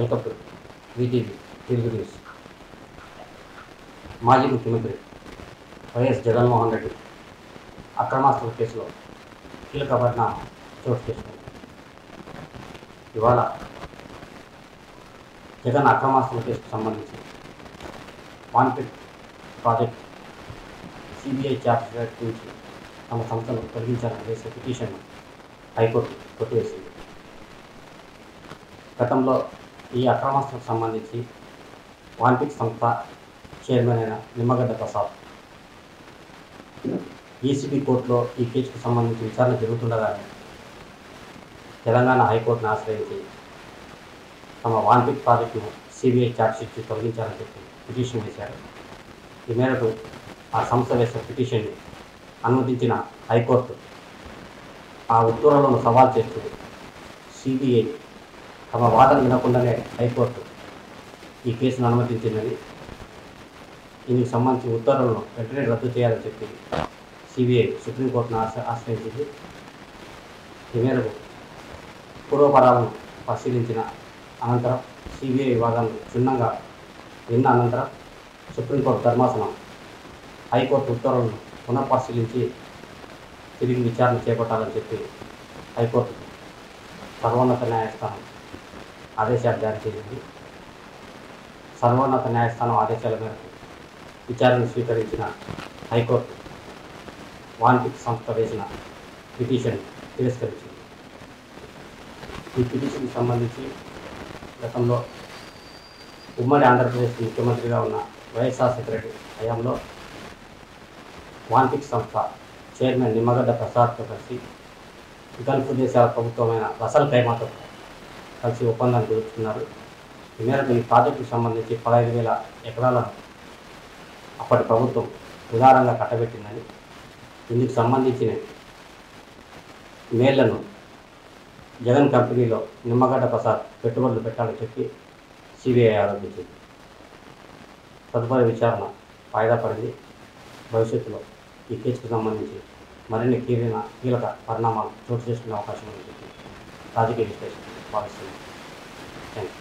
Welcome to VTV Telugu news. మాజీ ముఖ్యమంత్రి YS Jaganmohan Reddy అక్రమాస్తుల కేసులో కీలక పరిణామం చోటు చేసుకుంది. ఇవాళ జగన్ అక్రమాస్తుల కేసుకు సంబంధించి వాన్పిట్ ప్రాజెక్ట్ సిబిఐ ఛార్జ్షీట్ నుంచి తమ సంస్థను తొలగించాలని చేసే పిటిషన్ను హైకోర్టు కొట్టివేసింది. గతంలో ఈ అక్రమాస్తులకు సంబంధించి వాన్పిట్ సంస్థ చైర్మన్ అయిన నిమ్మగడ్డ ప్రసాద్ ఏసీబీ కోర్టులో ఈ కేసుకు సంబంధించి విచారణ జరుగుతుండగానే తెలంగాణ హైకోర్టును ఆశ్రయించి తమ వాన్పిట్ ప్రాజెక్టును సిబిఐ ఛార్జ్షీట్ తొలగించాలని చెప్పి పిటిషన్ వేశారు. ఈ మేరకు ఆ సంస్థ వేసిన పిటిషన్ని అనుమతించిన హైకోర్టు ఆ ఉత్తర్వులను సవాల్ చేస్తూ సిబిఐ తమ వాదన వినకుండానే హైకోర్టు ఈ కేసును అనుమతించిందని, దీనికి సంబంధించిన ఉత్తర్వులను వెంటనే రద్దు చేయాలని చెప్పి సిబిఐ సుప్రీంకోర్టును ఆశ్రయించింది. ఈ మేరకు పూర్వపరాలను పరిశీలించిన అనంతరం సిబిఐ వివాదాన్ని క్షుణ్ణంగా విన్న అనంతరం సుప్రీంకోర్టు ధర్మాసనం హైకోర్టు ఉత్తర్వులను పునఃపరిశీలించి తిరిగి విచారణ చేపట్టాలని చెప్పి హైకోర్టు సర్వోన్నత న్యాయస్థానం ఆదేశాలు జారీ చేసింది. సర్వోన్నత న్యాయస్థానం ఆదేశాల మేరకు విచారణ స్వీకరించిన హైకోర్టు వాన్పిట్ సంస్థ వేసిన పిటిషన్ తిరస్కరించింది. ఈ పిటిషన్కి సంబంధించి గతంలో ఉమ్మడి ఆంధ్రప్రదేశ్ ముఖ్యమంత్రిగా ఉన్న వైఎస్ఆర్ సెక్రటరీ హయాంలో వాన్పిట్ సంస్థ చైర్మన్ నిమ్మగడ్డ ప్రసాద్తో కలిసి గల్ఫ్ దేశాల ప్రభుత్వమైన రసల్ ఖైమాతో కలిసి ఒప్పందాన్ని కుదుర్చుకున్నారు. ఈ మేరకు ఈ ప్రాజెక్టుకు సంబంధించి 15,000 ఎకరాలను అప్పటి ప్రభుత్వం ఉదారంగా కట్టబెట్టిందని, ఇందుకు సంబంధించిన మేళ్లను జగన్ కంపెనీలో నిమ్మగడ్డ ప్రసాద్ పెట్టుబడులు పెట్టాలని చెప్పి సిబిఐ ఆరోపించింది. తదుపరి విచారణ వాయిదా పడింది. భవిష్యత్తులో ఈ కేసుకు సంబంధించి మరిన్ని కీలక పరిణామాలు చోటు చేసుకునే అవకాశం ఉందని చెప్పి రాజకీయ విశ్లేషకులు భావిస్తున్నారు. Thank you.